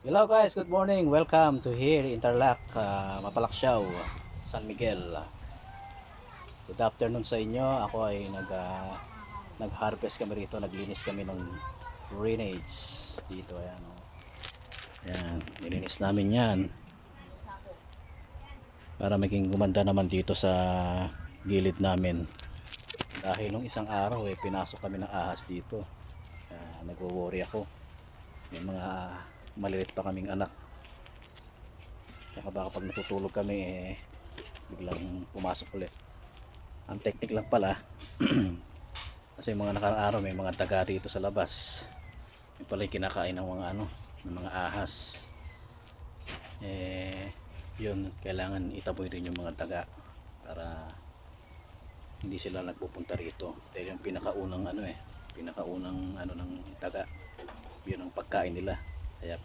Hello guys, good morning. Welcome to here Interlac, Mapalaksyaw, San Miguel. Good afternoon sa inyo. Ako ay nag-harvest kami rito, naglinis kami ng drainage dito. Ayan, oh. Ayan, nilinis namin yan para maging gumanda naman dito sa gilid namin. Dahil nung isang araw pinasok kami ng ahas dito. Nagwo-worry ako. May mga maliit pa kaming anak. Kaya baka pag natutulog kami biglang pumasok ulit. Ang technique lang pala kasi yung mga nakaraang araw may mga daga dito sa labas. Yung pala yung kinakain ng mga ng mga ahas. Yun, kailangan itaboy rin yung mga daga para hindi sila nagpupunta rito. Dahil yung pinakaunang pinakaunang ng daga, yun ang pagkain nila.